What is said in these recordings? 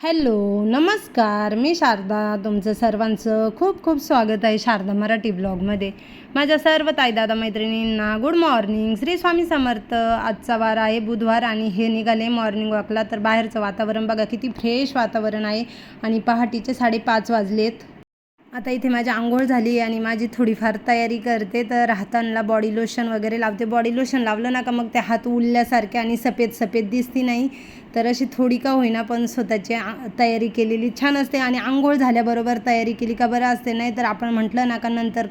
Hello, नमस्कार. मी शारदा. तुमचं सर्वांचं खूप खूप स्वागत आहे शारदा मराठी ब्लॉगमध्ये. माझ्या सर्व ताई दादा मैत्रिणींना गुड मॉर्निंग. श्री स्वामी समर्थ. आजचा वार आहे बुधवार आणि हे निघाले मॉर्निंग वॉकला. तर बाहेरचं वातावरण बघा किती फ्रेश वातावरण आहे आणि पहाटेचे 5:30 वाजलेत. आता इथे माझी अंघोळ झाली आणि माझी थोडीफार तयारी करते. तर हातांना बॉडी लोशन वगैरे लावते. बॉडी लोशन लावलं ना का मग ते हात उडल्यासारखे आणि सफेद सफेद दिसती नाही. तर अशी थोडी का होईना पण स्वतःची तयारी केलेली छान असते. आणि अंघोळ झाल्याबरोबर तयारी केली का बरं असते. नाही तर आपण म्हटलं ना का नंतर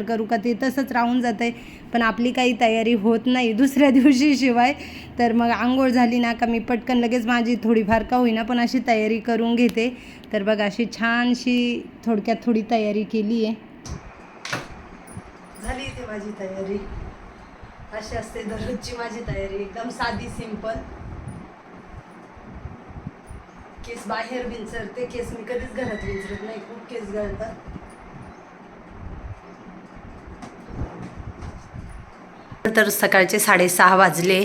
करू का ते तसंच राहून जातं आहे. पण आपली काही तयारी होत नाही दुसऱ्या दिवशी शिवाय. तर मग अंघोळ झाली ना का मी पटकन लगेच माझी थोडीफार का होईना पण अशी तयारी करून घेते. तर बघा अशी छानशी थोडक्यात थोडी तयारी केली आहे. झाली इथे माझी तयारी. अशी असते दररोजची माझी तयारी, एकदम साधी सिंपल. केस बाहेर विंचरते. केस मी कधीच घरात विंचरत नाही, खूप केस गळतात. तर सकाळचे 6:30 वाजले.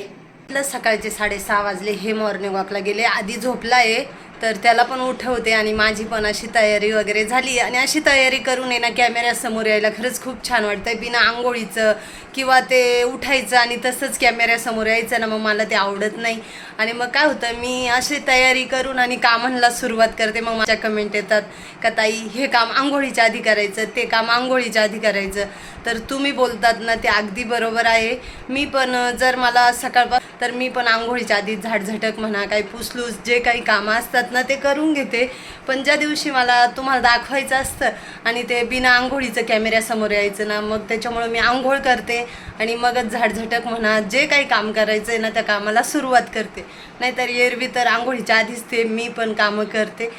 सकाळचे 6:30 वाजले. हे मॉर्निंग वॉकला गेले. आधी झोपला आहे तर त्याला पण उठवते आणि माझी पण अशी तयारी वगैरे झाली. आणि अशी तयारी करून आहे ना कॅमेऱ्यासमोर यायला खरंच खूप छान वाटतं. बिना आंघोळीचं किंवा ते उठायचं आणि तसंच कॅमेऱ्यासमोर यायचं ना, मग मला ते आवडत नाही. आणि मग काय होतं, मी अशी तयारी करून आणि कामांना सुरुवात करते. मग माझ्या कमेंट येतात का ताई हे काम आंघोळीच्या आधी करायचं, ते काम आंघोळीच्या आधी करायचं. तर तुम्ही बोलतात ना ते अगदी बरोबर आहे. मी पण जर मला सकाळपासून तर मी पण आंघोळीच्या आधी झाडझटक म्हणा, काही पुसलूस जे काही कामं असतात ना ते करून घेते. पण ज्या दिवशी मला तुम्हाला दाखवायचं असतं आणि ते बिना आंघोळीचं कॅमेऱ्यासमोर यायचं ना, मग त्याच्यामुळं मी आंघोळ करते आणि मगच झाडझटक म्हणा जे काही काम करायचं आहे ना त्या कामाला सुरुवात करते. नाहीतर एरवी तर आंघोळीच्या आधीच ते मी पण कामं करते.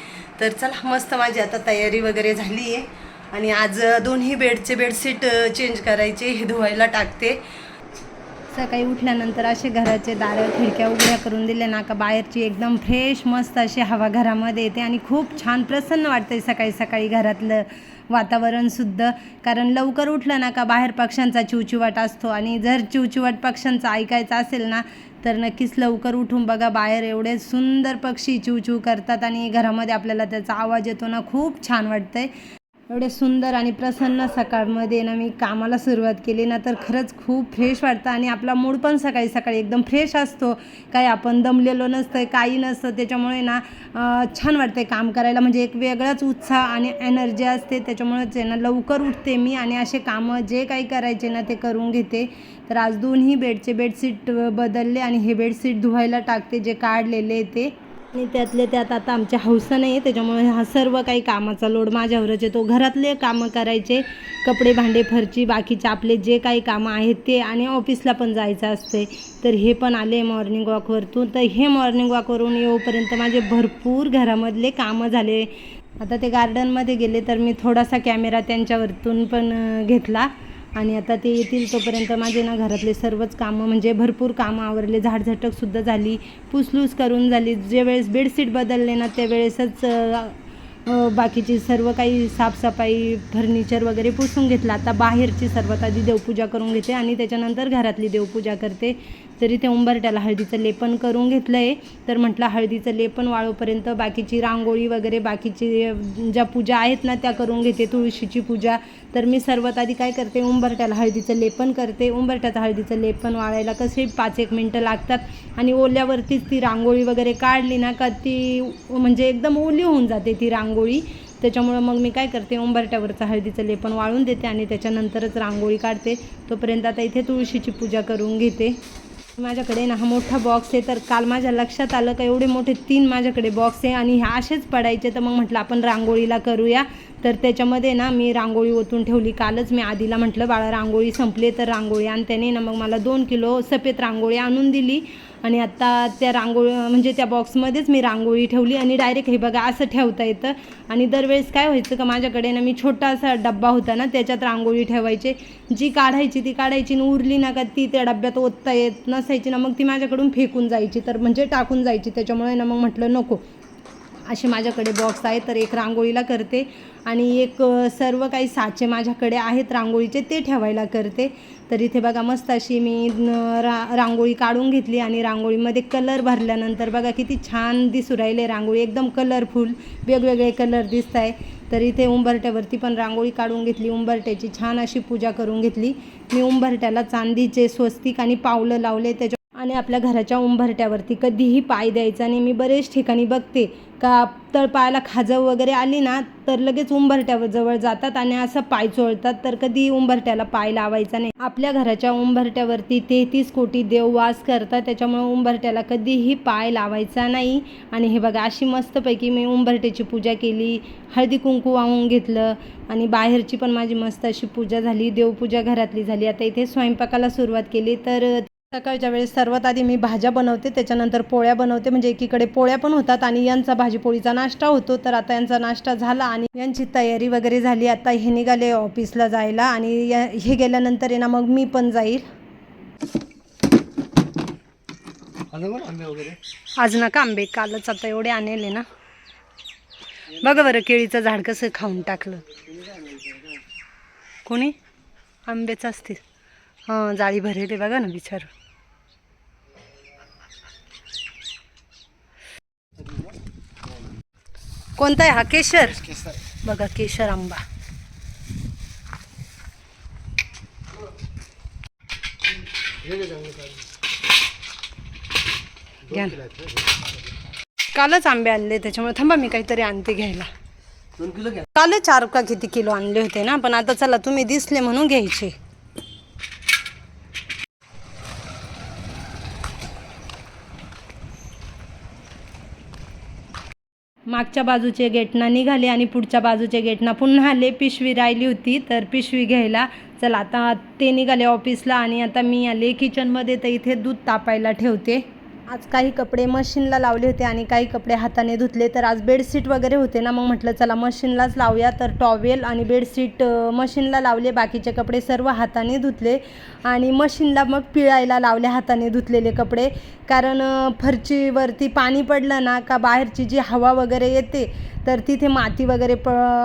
तर चला, मस्त माझी आता तयारी वगैरे झाली आहे. आणि आज दोन्ही बेडशीट चेंज करायचे, हे धुवायला टाकते. सकाळी उठल्यानंतर असे घराचे दारं खिडक्या उघड्या करून दिल्या ना का बाहेरची एकदम फ्रेश मस्त अशी हवा घरामध्ये येते आणि खूप छान प्रसन्न वाटतं सकाळी सकाळी घरातलं वातावरणसुद्धा. कारण लवकर उठलं ना का बाहेर पक्ष्यांचा चिवचिवाट असतो आणि जर चिवचिवाट पक्ष्यांचा ऐकायचा असेल ना तर नक्कीच लवकर उठून बघा. बाहेर एवढे सुंदर पक्षी चिवचिव करतात आणि घरामध्ये आपल्याला त्याचा आवाज येतो ना, खूप छान वाटतंय. एवढे सुंदर आणि प्रसन्न सकाळमध्ये ना मी कामाला सुरुवात केली ना तर खरंच खूप फ्रेश वाटतं आणि आपला मूड पण सकाळी सकाळी एकदम फ्रेश असतो. काही आपण दमलेलो नसतं, काही नसतं. त्याच्यामुळे ना छान वाटतं काम करायला. म्हणजे एक वेगळाच उत्साह आणि एनर्जी असते. त्याच्यामुळेच आहे ना लवकर उठते मी आणि असे कामं जे काही करायचे ना ते करून घेते. तर आज दोन्ही बेडशीट बदलले आणि हे बेडशीट धुवायला टाकते जे काढलेले ते. आणि त्यातले त्यात आता आमच्या हौसा नाही आहे, त्याच्यामुळे हा सर्व काही कामाचा लोड माझ्यावरच येतो. घरातले कामं करायचे, कपडे भांडे फरची बाकीचे आपले जे काही कामं आहेत ते, आणि ऑफिसला पण जायचं असते. तर हे पण आले मॉर्निंग वॉकवरतून. तर हे मॉर्निंग वॉकवरून येऊपर्यंत माझे भरपूर घरामधले कामं झाले. आता ते गार्डनमध्ये गेले तर मी थोडासा कॅमेरा त्यांच्यावरतून पण घेतला. आणि आता ते येतील तोपर्यंत माझे ना घरातले सर्वच कामं म्हणजे भरपूर कामं आवरले. झाडझटकसुद्धा झाली, पुसलूस करून झाली. जे वेळेस बेडशीट बदलले ना त्यावेळेसच बाकीची सर्व काही साफसफाई फर्निचर वगैरे पुसून घेतलं. आता बाहेरची सर्वात आधी देवपूजा करून घेते आणि त्याच्यानंतर घरातली देवपूजा करते. तरी ते उंबरट्याला हळदीचं लेपन करून घेतलं आहे. तर म्हटलं हळदीचं लेपन वाळूपर्यंत बाकीची रांगोळी वगैरे बाकीची ज्या पूजा आहेत ना त्या करून घेते. तुळशीची पूजा. तर मी सर्वात आधी काय करते, उंबरट्याला हळदीचं लेपन करते. उंबरट्याचं हळदीचं लेपन वाळायला कसे 5-1 मिनटं लागतात. आणि ओल्यावरतीच ती रांगोळी वगैरे काढली ना का ती म्हणजे एकदम ओली होऊन जाते ती रांगोळी. त्याच्यामुळं मग मी काय करते, उंबरट्यावरचं हळदीचं लेपन वाळून देते आणि त्याच्यानंतरच रांगोळी काढते. तोपर्यंत आता इथे तुळशीची पूजा करून घेते. माझ्याकडे ना हा मोठा बॉक्स आहे. तर काल माझ्या लक्षात आलं का एवढे मोठे 3 माझ्याकडे बॉक्स आहे आणि ह्या असेच पडायचे. तर मग म्हटलं आपण रांगोळीला करूया. तर त्याच्यामध्ये ना मी रांगोळी ओतून ठेवली. कालच मी आधीला म्हटलं बाळा रांगोळी संपली तर रांगोळी आण. त्याने ना मग मला 2 किलो सफेद रांगोळी आणून दिली. आणि आत्ता त्या रांगोळी म्हणजे त्या बॉक्समध्येच मी रांगोळी ठेवली आणि डायरेक्ट हे बघा असं ठेवता येतं. आणि दरवेळेस काय व्हायचं का माझ्याकडे ना मी छोटासा डब्बा होता ना त्याच्यात रांगोळी ठेवायचे. जी काढायची ती काढायची आणि उरली ना का ती त्या डब्यात ओतता येत नसायची ना, मग ती माझ्याकडून फेकून जायची. तर म्हणजे टाकून जायची. त्याच्यामुळे ना मग म्हटलं नको, असे माझ्याकडे बॉक्स आहे. तर एक रांगोळीला करते आणि एक सर्व काही साचे माझ्याकडे आहेत रांगोळीचे ते ठेवायला करते. तर इथे बघा मस्त अशी मी रांगोळी काढून घेतली आणि रांगोळीमध्ये कलर भरल्यानंतर बघा किती छान दिसू राहिले रांगोळी, एकदम कलरफुल वेगवेगळे कलर दिसत आहे. तर इथे उंबरठ्यावरती पण रांगोळी काढून घेतली, उंबरठ्याची छान अशी पूजा करून घेतली. मी उंबरठ्याला चांदीचे स्वस्तिक आणि पावलं लावले त्याच्या आणि आपल्या घराच्या उंबरठ्यावरती कधीही पाय द्यायचा नाही. मी बरेच ठिकाणी बघते का तळपायाला खाजव वगैरे आली ना तर लगेच उंबरठ्यावर जवळ जातात आणि असं पाय चोळतात, तर कधी उंबरठ्याला पाय लावायचा नाही. आपल्या घराच्या उंबरठ्यावरती 33 कोटी देव वास करतात, त्याच्यामुळे उंबरठ्याला कधीही पाय लावायचा नाही. आणि हे बघा अशी मस्तपैकी मी उंबरठ्याची पूजा केली, हळदी कुंकू वाहून घेतलं आणि बाहेरची पण माझी मस्त अशी पूजा झाली, देवपूजा घरातली झाली. आता इथे स्वयंपाकाला सुरुवात केली. तर सकाळच्या वेळेस सर्वात आधी मी भाज्या बनवते, त्याच्यानंतर पोळ्या बनवते, म्हणजे एकीकडे पोळ्या पण होतात आणि यांचा भाजीपोळीचा नाश्ता होतो. तर आता यांचा नाश्ता झाला आणि यांची तयारी वगैरे झाली. आता हे निघाले ऑफिसला जायला आणि हे गेल्यानंतर ना मग मी पण जाईल. आज नका आंबे, कालच आता एवढे आणले ना. बघा बरं केळीचं झाड कसं खाऊन टाकलं कोणी, आंबेच असतील. हां जाळी भरेल बघा ना बिचार. कोणता आहे हा? केशर. बघा केशर आंबा. घ्या ना. कालच आंबे आणले त्याच्यामुळे थांबा मी काहीतरी आणते घ्यायला. काल 4 का किती किलो आणले होते ना, पण आता चला तुम्ही दिसले म्हणून घ्यायचे. मागच्या बाजूचे गेटना निघाले आणि पुढच्या बाजूच्या गेटना पुन्हा आले. पिशवी राहिली होती तर पिशवी घ्यायला. चला आता ते निघाले ऑफिसला आणि आता मी आले किचनमध्ये. तर इथे दूध तापायला ठेवते. आज काही कपडे मशीनला लावले होते आणि काही कपडे हाताने धुतले. तर आज बेडशीट वगैरे होते ना, मग म्हटलं चला मशीनलाच लावूया. तर टॉवेल आणि बेडशीट मशीनला लावले, बाकीचे कपडे सर्व हाताने धुतले आणि मशीनला मग पिळायला लावले हाताने धुतलेले कपडे. कारण फरशीवरती पाणी पडलं ना का बाहेरची जी हवा वगैरे येते तर तिथे माती वगैरे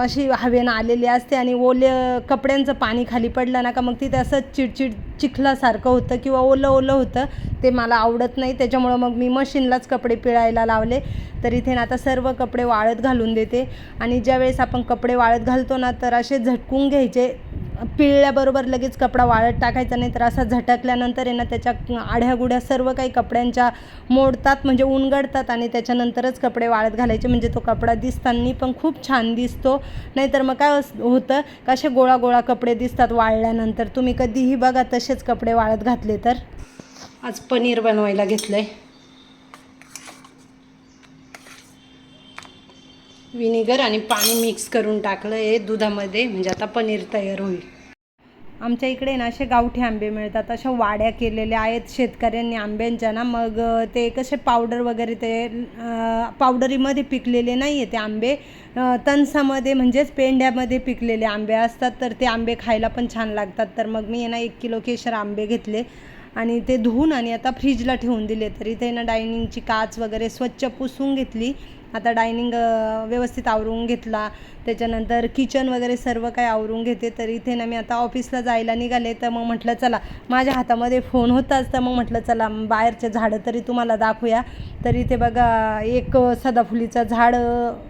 अशी हवेनं आलेली असते आणि ओल्या कपड्यांचं पाणी खाली पडलं ना का मग तिथे असं चिडचिड चिखलासारखं होतं किंवा ओलं ओलं होतं, ते मला आवडत नाही. त्याच्यामुळं मग मी मशीनलाच कपडे पिळायला लावले. तर इथे ना आता सर्व कपडे वाळत घालून देते आणि ज्यावेळेस आपण कपडे वाळत घालतो ना तर असे झटकून घ्यायचे. पिळल्याबरोबर लगेच कपडा वाळत टाकायचा नाही, तर असा झटकल्यानंतर आहे ना त्याच्या आढ्यागुड्या सर्व काही कपड्यांच्या मोडतात, म्हणजे उनगडतात आणि त्याच्यानंतरच कपडे वाळत घालायचे, म्हणजे तो कपडा दिसताना पण खूप छान दिसतो. नाहीतर मग काय होतं कसे गोळा गोळा कपडे दिसतात वाळल्यानंतर. तुम्ही कधीही बघा तसेच कपडे वाळत घातले तर. आज पनीर बनवायला घेतलं आहे. विनेगर आणि पाणी मिक्स करून टाकलं आहे दुधामध्ये, म्हणजे आता पनीर तयार होईल. आमच्या इकडे ना असे गावठी आंबे मिळतात, अशा वाड्या केलेल्या आहेत शेतकऱ्यांनी आंब्यांच्या ना. मग ते कसे पावडर वगैरे ते पावडरीमध्ये पिकलेले नाही आहे ते आंबे, तणसामध्ये म्हणजेच पेंड्यामध्ये पिकलेले आंबे असतात. तर ते आंबे खायला पण छान लागतात. तर मग मी ना 1 किलो केशर आंबे घेतले आणि ते धुवून आणि आता फ्रीजला ठेवून दिले. तर इथे ना डायनिंगची काच वगैरे स्वच्छ पुसून घेतली. आता डायनिंग व्यवस्थित आवरून घेतला, त्याच्यानंतर किचन वगैरे सर्व काही आवरून घेते. तर इथे ना मी आता ऑफिसला जायला निघाले. तर मग म्हटलं चला माझ्या हातामध्ये फोन होताच, तर मग म्हटलं चला बाहेरचे झाडं तरी तुम्हाला दाखवूया. तर इथे बघा एक सदाफुलीचं झाड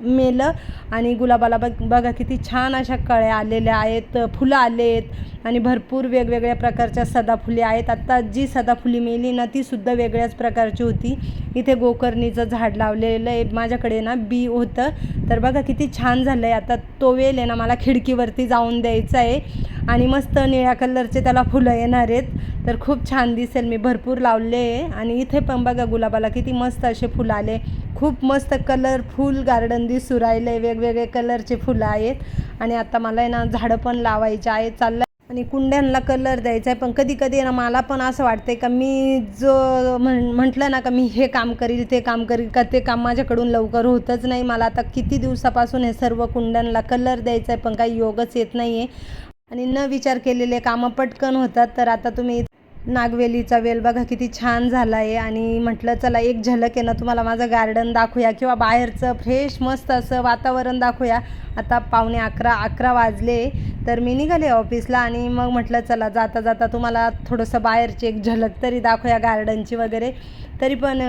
मेलं आणि गुलाबाला बघा किती छान अशा कळ्या आलेल्या आहेत, फुलं आले आहेत आणि भरपूर वेगवेगळ्या प्रकारच्या सदाफुली आहेत. आत्ता जी सदाफुली मेली ना तीसुद्धा वेगळ्याच प्रकारची होती. इथे गोकर्णीचं झाड लावलेलं आहे, माझ्याकडे ना बी होतं. तर बघा किती छान झालं आहे. आता तो वेल आहे ना मला खिडकीवरती जाऊन द्यायचा आहे आणि मस्त निळ्या कलरचे त्याला फुलं येणार आहेत. तर खूप छान दिसेल. मी भरपूर लावले आहे आणि इथे पण बघा गुलाबाला किती मस्त असे फुलं आले. खूप मस्त कलरफुल गार्डन दिसू राहिलं आहे, वेगवेगळे कलरचे फुलं आहेत आणि आता मला आहे ना झाडं पण लावायचे आहेत, चाललं आणि कुंड्यांना कलर द्यायचा आहे. पण कधी कधी ना मला पण असं वाटतंय का मी जो म्हटलं ना का मी हे काम करील ते काम करील का ते काम माझ्याकडून लवकर होतच नाही. मला आता किती दिवसापासून हे सर्व कुंड्यांना कलर द्यायचा आहे पण काही योगच येत नाही आहे आणि न विचार केलेले कामं पटकन होतात. तर आता तुम्ही नागवेलीचा वेल बघा किती छान झाला आहे. आणि म्हटलं चला एक झलक आहे ना तुम्हाला माझं गार्डन दाखवूया किंवा बाहेरचं फ्रेश मस्त असं वातावरण दाखवूया. आता 11:15 वाजले तर मी निघाले ऑफिसला आणि मग म्हटलं चला जाता जाता तुम्हाला थोडंसं बाहेरची एक झलक तरी दाखवूया गार्डनची वगैरे. तरी पण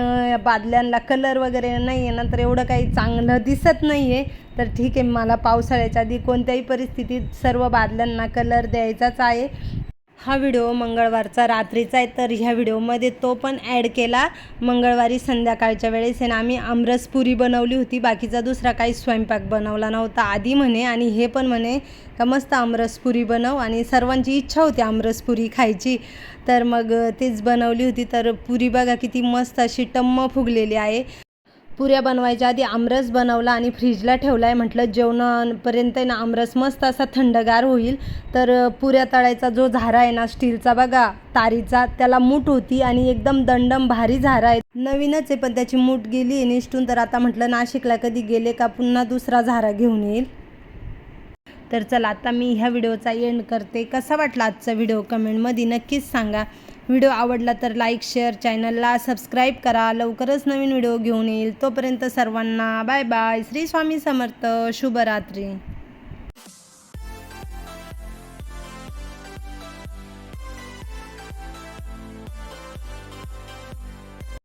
बादल्यांना कलर वगैरे नाही आहे ना तर एवढं काही चांगलं दिसत नाही आहे. तर ठीक आहे, मला पावसाळ्याच्या आधी कोणत्याही परिस्थितीत सर्व बादल्यांना कलर द्यायचाच आहे. हा व्हिडिओ मंगळवारचा रात्रीचा आहे तर ह्या व्हिडिओमध्ये तो पण ॲड केला. मंगळवारी संध्याकाळच्या वेळेस आहे ना आम्ही आमरसपुरी बनवली होती, बाकीचा दुसरा काही स्वयंपाक बनवला नव्हता. आधी म्हणे आणि हे पण म्हणे का मस्त आमरसपुरी बनव आणि सर्वांची इच्छा होती आमरसपुरी खायची तर मग तेच बनवली होती. तर पुरी बघा किती मस्त अशी टम्म फुगलेली आहे. पुऱ्या बनवायच्या आधी आमरस बनवला आणि फ्रीजला ठेवला आहे. म्हटलं जेवणापर्यंत ना आमरस मस्त असा थंडगार होईल. तर पुऱ्या तळायचा जो झारा आहे ना स्टीलचा बघा तारीचा, त्याला मूठ होती आणि एकदम दंडम भारी झारा आहे. नवीनच आहे पण त्याची मूठ गेली निष्ठून. तर आता म्हटलं नाशिकला कधी गेले का पुन्हा दुसरा झारा घेऊन येईल. तर चला आता मी ह्या व्हिडिओचा एंड करते. कसा वाटला आजचा व्हिडिओ कमेंटमध्ये नक्कीच सांगा. व्हिडिओ आवडला तर लाईक शेअर, चॅनलला सबस्क्राईब करा. लवकरच नवीन व्हिडिओ घेऊन येईल. तोपर्यंत सर्वांना बाय बाय. श्री स्वामी समर्थ. शुभरात्री.